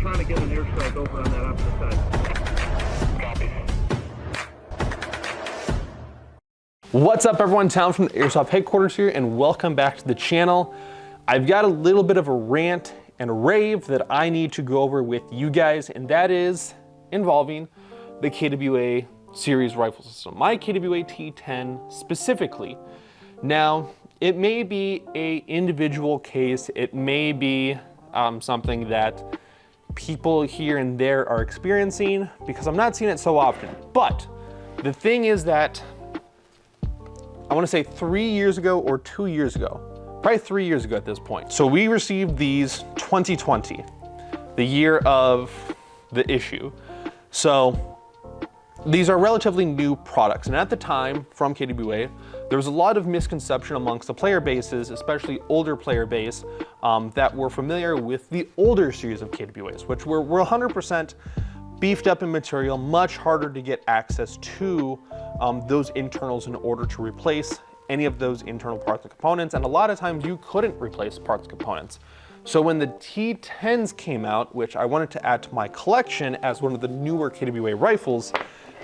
trying to get an airstrike over on that opposite side. Copy. What's up everyone, Tom from the Airsoft headquarters here, and welcome back to the channel. I've got a little bit of a rant and a rave that I need to go over with you guys, and that is involving the KWA series rifle system, my KWA T10 specifically. Now, it may be a individual case, it may be something that people here and there are experiencing, because I'm not seeing it so often. But the thing is that I want to say 3 years ago or 2 years ago, probably 3 years ago at this point. So we received these 2020, the year of the issue. So these are relatively new products. And at the time from KWA, there was a lot of misconception amongst the player bases, especially older player base, that were familiar with the older series of KWAs, which were 100% beefed up in material, much harder to get access to those internals in order to replace any of those internal parts and components. And a lot of times you couldn't replace parts and components. So when the T10s came out, which I wanted to add to my collection as one of the newer KWA rifles,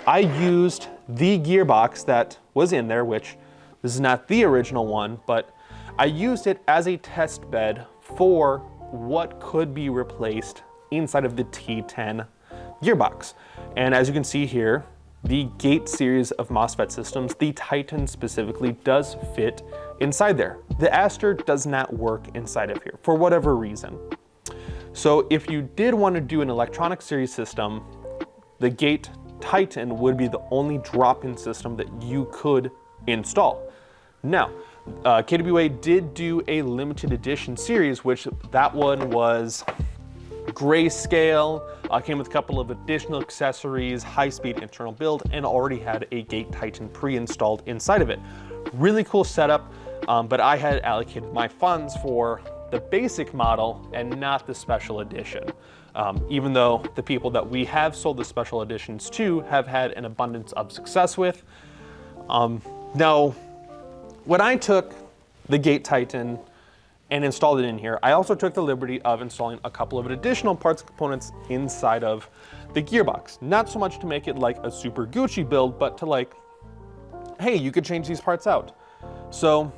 I used the gearbox that was in there, which this is not the original one, but I used it as a test bed for what could be replaced inside of the T10 gearbox. And as you can see here, the Gate series of MOSFET systems, the Titan specifically, does fit inside there. The Aster does not work inside of here for whatever reason. So if you did want to do an electronic series system, the Gate Titan would be the only drop-in system that you could install. Now, KWA did do a limited edition series, which that one was grayscale, came with a couple of additional accessories, high-speed internal build, and already had a Gate Titan pre-installed inside of it. Really cool setup, but I had allocated my funds for the basic model and not the special edition. Even though the people that we have sold the special editions to have had an abundance of success with. Now, when I took the Gate Titan and installed it in here, I also took the liberty of installing a couple of additional parts and components inside of the gearbox. Not so much to make it like a super Gucci build, but to like, hey, you could change these parts out. So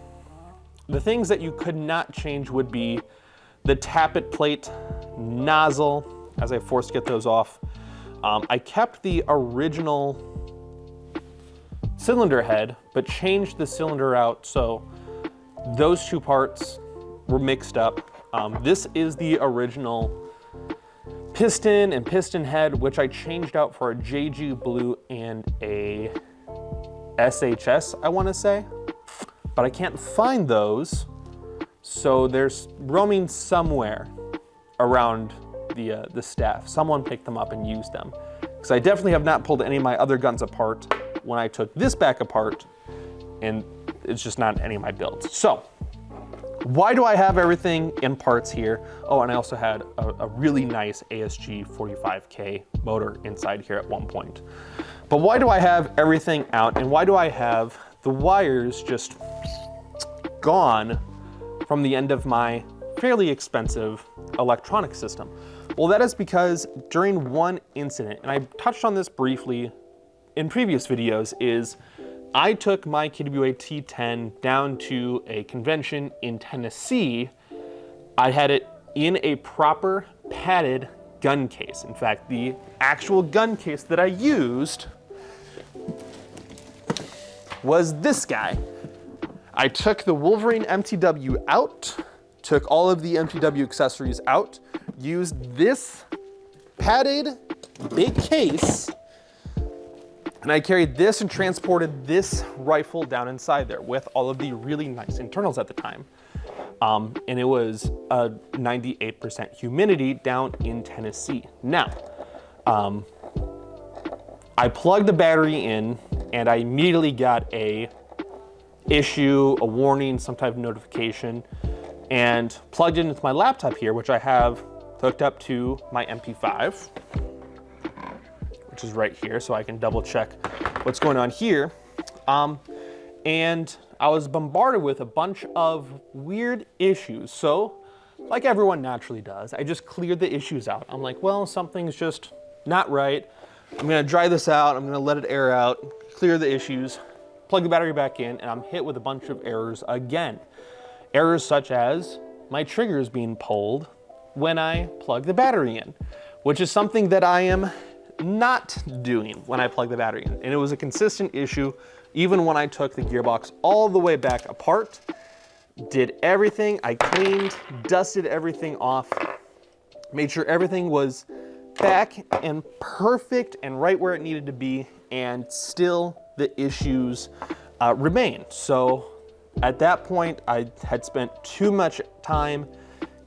the things that you could not change would be the tappet plate, nozzle, as I forced to get those off. I kept the original cylinder head, but changed the cylinder out, so those two parts were mixed up. This is the original piston and piston head, which I changed out for a JG Blue and a SHS, I want to say, but I can't find those. So there's roaming somewhere around the staff. Someone picked them up and used them, because I definitely have not pulled any of my other guns apart when I took this back apart, and it's just not any of my builds. So why do I have everything in parts here? Oh, and I also had a really nice ASG 45K motor inside here at one point. But why do I have everything out, and why do I have the wires just gone from the end of my fairly expensive electronic system? Well, that is because during one incident, and I touched on this briefly in previous videos, is I took my KWA T10 down to a convention in Tennessee. I had it in a proper padded gun case. In fact, the actual gun case that I used was this guy. I took the Wolverine MTW out, took all of the MTW accessories out, used this padded big case, and I carried this and transported this rifle down inside there with all of the really nice internals at the time. And it was a 98% humidity down in Tennessee. Now, I plugged the battery in and I immediately got a issue, a warning, some type of notification, and plugged it into my laptop here, which I have hooked up to my MP5. Which is right here, so I can double check what's going on here. And I was bombarded with a bunch of weird issues. So like everyone naturally does, I just cleared the issues out. I'm like, well, something's just not right. I'm gonna dry this out, I'm gonna let it air out, clear the issues, plug the battery back in, and I'm hit with a bunch of errors again. Errors such as my trigger is being pulled when I plug the battery in, which is something that I am not doing when I plug the battery in. And it was a consistent issue even when I took the gearbox all the way back apart, did everything, I cleaned, dusted everything off, made sure everything was back and perfect and right where it needed to be, and still the issues remained. So at that point, I had spent too much time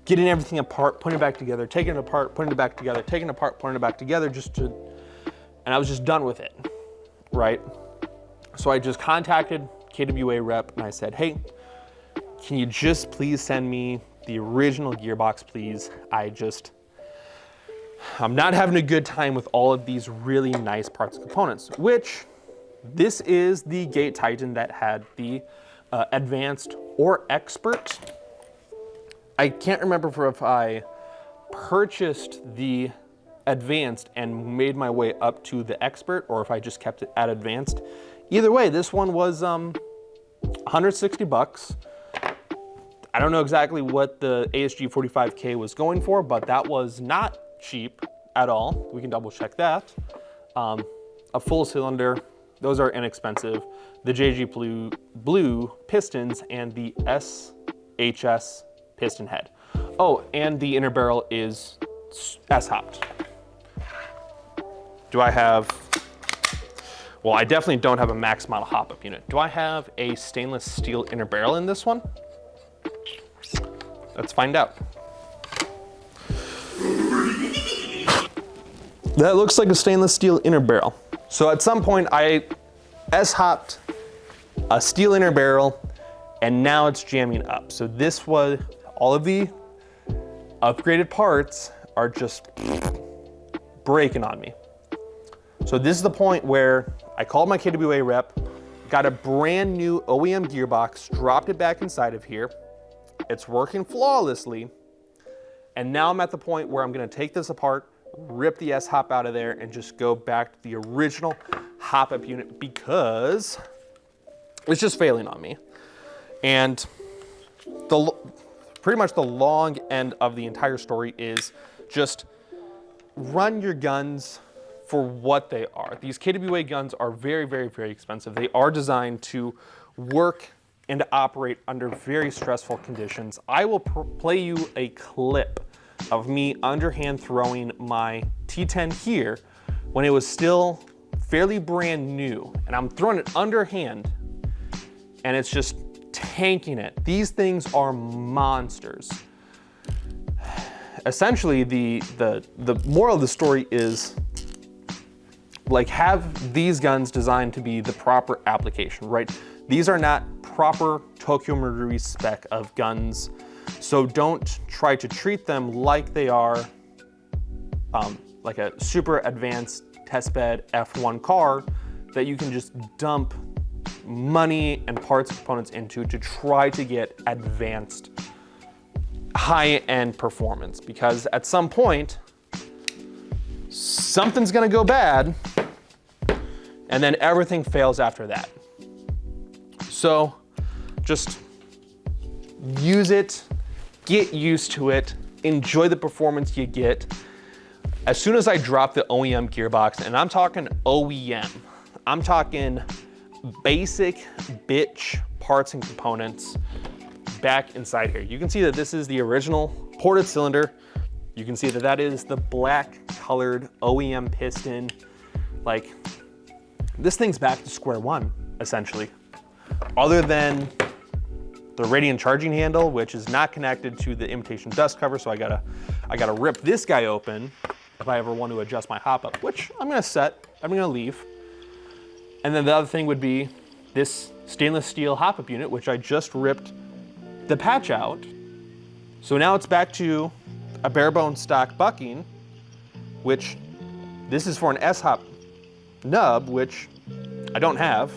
getting everything apart, putting it back together, taking it apart, putting it back together, taking it apart, putting it back together, and I was just done with it, right? So I just contacted KWA rep and I said, hey, can you just please send me the original gearbox, please? I'm not having a good time with all of these really nice parts and components, which this is the Gate Titan that had the advanced or expert. I can't remember if I purchased the advanced and made my way up to the expert or if I just kept it at advanced. Either way, this one was 160 bucks. I don't know exactly what the ASG 45K was going for, but that was not cheap at all. We can double check that. A full cylinder, those are inexpensive. The JG Blue pistons and the SHS piston head. Oh, and the inner barrel is S-hopped. Do I have, well, I definitely don't have a max model hop-up unit. Do I have a stainless steel inner barrel in this one? Let's find out. That looks like a stainless steel inner barrel. So at some point I S-hopped a steel inner barrel and now it's jamming up. So this was, all of the upgraded parts are just breaking on me. So this is the point where I called my KWA rep, got a brand new OEM gearbox, dropped it back inside of here. It's working flawlessly. And now I'm at the point where I'm gonna take this apart, rip the S-hop out of there and just go back to the original hop-up unit because it's just failing on me. And pretty much the long end of the entire story is just run your guns for what they are. These KWA guns are very, very, very expensive. They are designed to work and operate under very stressful conditions. I will play you a clip of me underhand throwing my T10 here when it was still fairly brand new, and I'm throwing it underhand and it's just tanking it. These things are monsters. Essentially, the moral of the story is, like, have these guns designed to be the proper application, right? These are not proper Tokyo Marui spec of guns, so don't try to treat them like they are like a super advanced testbed F1 car that you can just dump money and parts and components into to try to get advanced high-end performance, because at some point something's gonna go bad and then everything fails after that. So just use it, get used to it, enjoy the performance you get. As soon as I drop the OEM gearbox, and I'm talking OEM, I'm talking basic bitch parts and components back inside here. You can see that this is the original ported cylinder. You can see that that is the black colored OEM piston. Like, this thing's back to square one, essentially. Other than the radiant charging handle, which is not connected to the imitation dust cover, so I gotta rip this guy open if I ever want to adjust my hop up, which I'm gonna leave. And then the other thing would be this stainless steel hop up unit, which I just ripped the patch out. So now it's back to a bare bone stock bucking, which this is for an S-hop nub, which I don't have.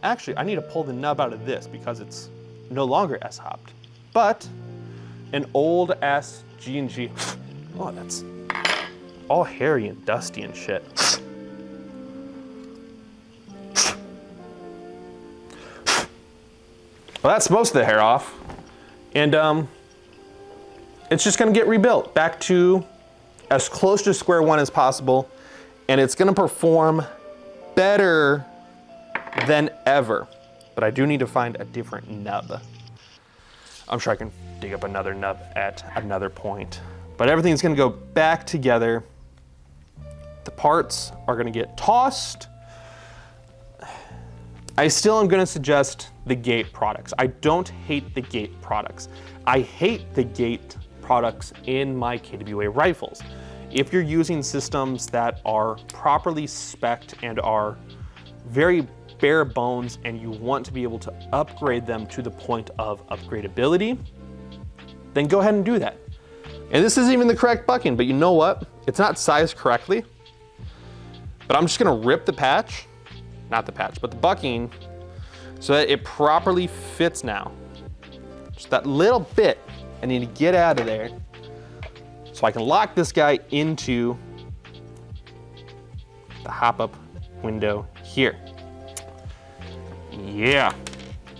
Actually, I need to pull the nub out of this because it's no longer S-hopped. But an old ass G&G. Oh, that's all hairy and dusty and shit. Well, that's most of the hair off. And it's just gonna get rebuilt back to as close to square one as possible. And it's gonna perform better than ever. But I do need to find a different nub. I'm sure I can dig up another nub at another point. But everything's gonna go back together. The parts are gonna get tossed. I still am gonna suggest the Gate products. I don't hate the Gate products. I hate the Gate products in my KWA rifles. If you're using systems that are properly spec'd and are very bare bones and you want to be able to upgrade them to the point of upgradability, then go ahead and do that. And this isn't even the correct bucking, but you know what? It's not sized correctly. But I'm just gonna rip the patch, not the patch, but the bucking, so that it properly fits now. Just that little bit I need to get out of there so I can lock this guy into the hop-up window here. Yeah,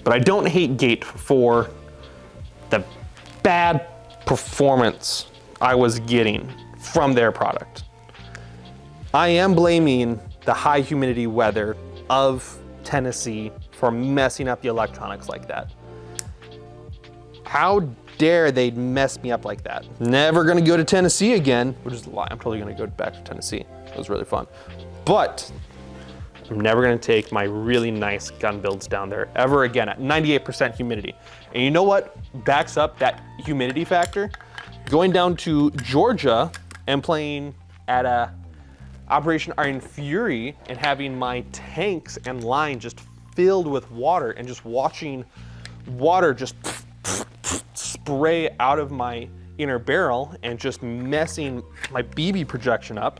but I don't hate Gate for the bad performance I was getting from their product. I am blaming the high humidity weather of Tennessee for messing up the electronics like that. How dare they mess me up like that? Never gonna go to Tennessee again, which is a lie. I'm totally gonna go back to Tennessee. It was really fun. But I'm never gonna take my really nice gun builds down there ever again at 98% humidity. And you know what backs up that humidity factor? Going down to Georgia and playing at a Operation Iron Fury and having my tanks and line just filled with water and just watching water just spray out of my inner barrel and just messing my BB projection up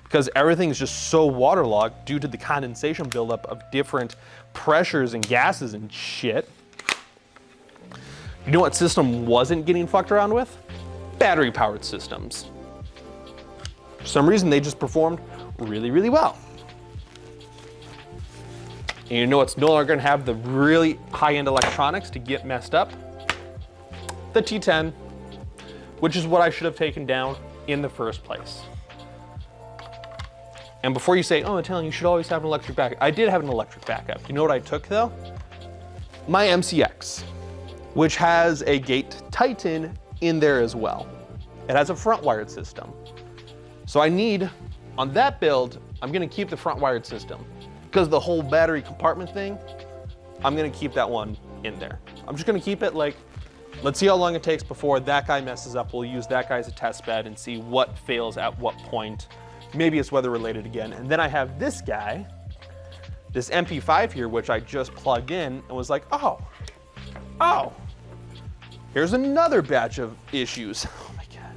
because everything's just so waterlogged due to the condensation buildup of different pressures and gases and shit. You know what system wasn't getting fucked around with? Battery powered systems. For some reason, they just performed really, really well. And you know what's no longer gonna have the really high-end electronics to get messed up? The T10, which is what I should have taken down in the first place. And before you say, oh, Italian, you should always have an electric backup. I did have an electric backup. You know what I took though? My MCX, which has a Gate Titan in there as well. It has a front wired system. So I need, on that build, I'm gonna keep the front wired system because the whole battery compartment thing, I'm gonna keep that one in there. I'm just gonna keep it like, let's see how long it takes before that guy messes up. We'll use that guy as a test bed and see what fails at what point. Maybe it's weather related again. And then I have this guy, this MP5 here, which I just plugged in and was like, oh, here's another batch of issues. Oh my God.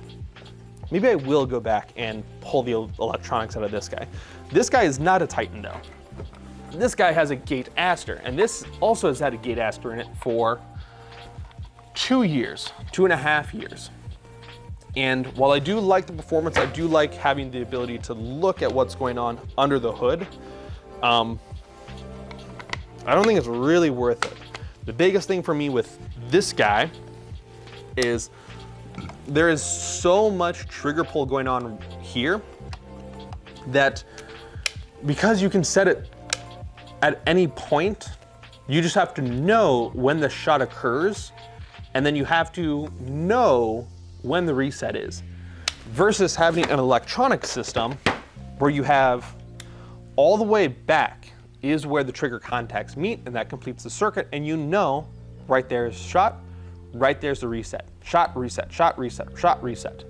Maybe I will go back and pull the electronics out of this guy. This guy is not a Titan though. This guy has a Gate Aster, and this also has had a Gate Aster in it for 2 years, 2.5 years. And while I do like the performance, I do like having the ability to look at what's going on under the hood. I don't think it's really worth it. The biggest thing for me with this guy is there is so much trigger pull going on here that because you can set it at any point, you just have to know when the shot occurs, and then you have to know when the reset is, versus having an electronic system where you have all the way back is where the trigger contacts meet, and that completes the circuit, and you know right there's shot, right there's the reset. Shot, reset, shot, reset, shot, reset.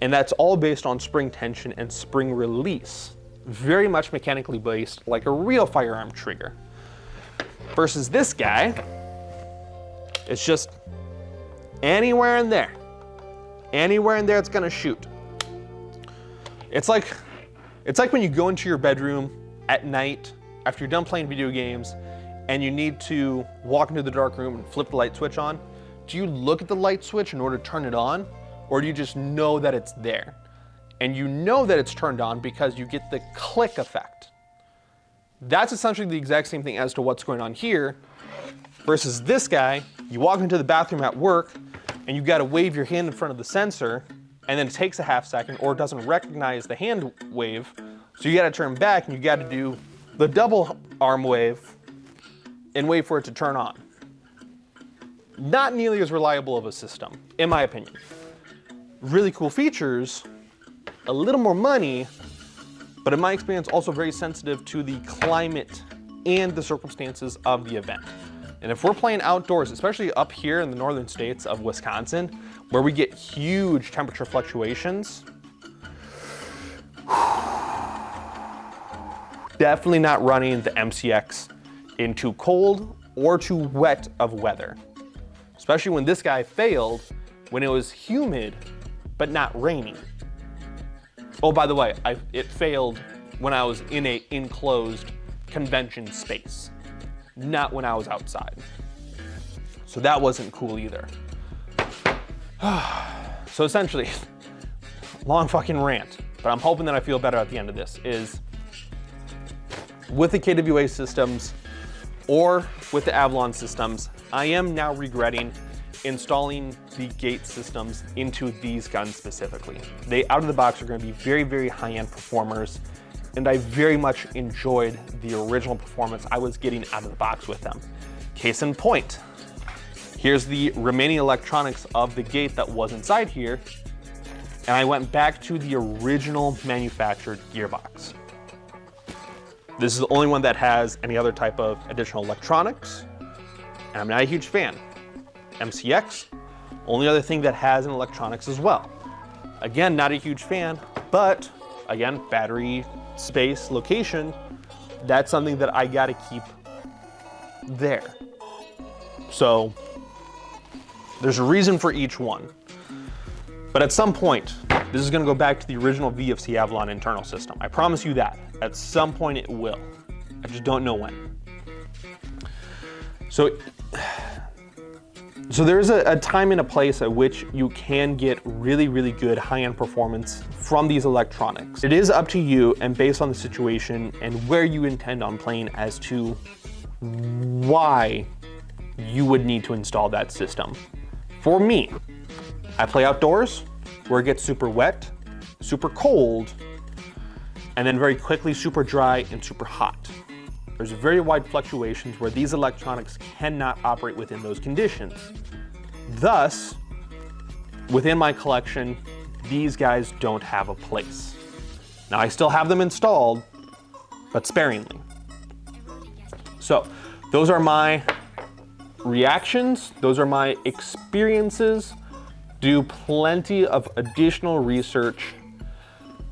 And that's all based on spring tension and spring release. Very much mechanically based, like a real firearm trigger. Versus this guy, it's just anywhere in there. Anywhere in there it's gonna shoot. It's like when you go into your bedroom at night after you're done playing video games and you need to walk into the dark room and flip the light switch on. do you look at the light switch in order to turn it on, or do you just know that it's there? And you know that it's turned on because you get the click effect. That's essentially the exact same thing as to what's going on here versus this guy. You walk into the bathroom at work and you gotta wave your hand in front of the sensor, and then it takes a half second or it doesn't recognize the hand wave. So you gotta turn back and you gotta do the double arm wave and wait for it to turn on. Not nearly as reliable of a system, in my opinion. Really cool features, a little more money, but in my experience, also very sensitive to the climate and the circumstances of the event. And if we're playing outdoors, especially up here in the northern states of Wisconsin, where we get huge temperature fluctuations, definitely not running the MCX in too cold or too wet of weather. Especially when this guy failed when it was humid, but not raining. Oh, by the way, it failed when I was in a enclosed convention space, not when I was outside. So that wasn't cool either. So essentially, long fucking rant, but I'm hoping that I feel better at the end of this, is with the KWA systems or with the Avalon systems, I am now regretting installing the gate systems into these guns specifically. They, out of the box, are going to be very, very high-end performers, and I very much enjoyed the original performance I was getting out of the box with them. Case in point, here's the remaining electronics of the gate that was inside here, and I went back to the original manufactured gearbox. This is the only one that has any other type of additional electronics, and I'm not a huge fan. MCX, only other thing that has an electronics as well. Again, not a huge fan, but again, battery, space, location, that's something that I gotta keep there. So there's a reason for each one. But at some point, this is gonna go back to the original VFC Avalon internal system. I promise you that. At some point it will. I just don't know when. So there's a time and a place at which you can get really, really good high-end performance from these electronics. It is up to you and based on the situation and where you intend on playing as to why you would need to install that system. For me, I play outdoors where it gets super wet, super cold, and then very quickly super dry and super hot. There's very wide fluctuations where these electronics cannot operate within those conditions. Thus, within my collection, these guys don't have a place. Now, I still have them installed, but sparingly. So, those are my reactions, those are my experiences. Do plenty of additional research.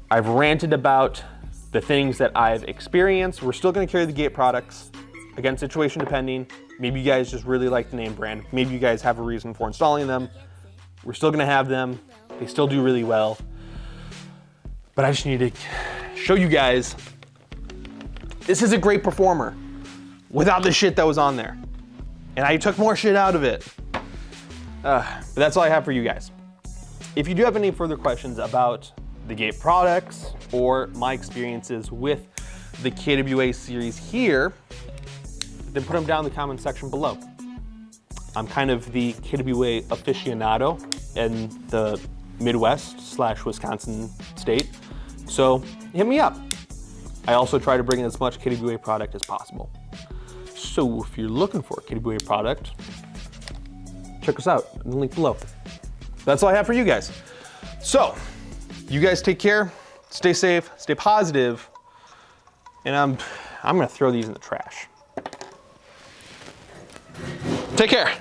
I've ranted about the things that I've experienced. We're still gonna carry the Gate products. Again, situation depending. Maybe you guys just really like the name brand. Maybe you guys have a reason for installing them. We're still gonna have them. They still do really well. But I just need to show you guys, this is a great performer without the shit that was on there. And I took more shit out of it. But that's all I have for you guys. If you do have any further questions about the Gate products or my experiences with the KWA series here, then put them down in the comment section below. I'm kind of the KWA aficionado in the Midwest/Wisconsin state, so hit me up. I also try to bring in as much KWA product as possible. So if you're looking for a KWA product, check us out in the link below. That's all I have for you guys. So, you guys take care, stay safe, stay positive, and I'm gonna throw these in the trash. Take care.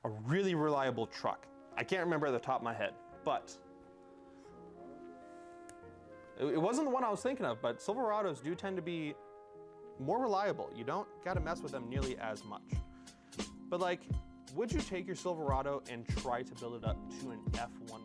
A really reliable truck. I can't remember at the top of my head, but it wasn't the one I was thinking of, but Silverados do tend to be more reliable. You don't gotta mess with them nearly as much. But like, would you take your Silverado and try to build it up to an F1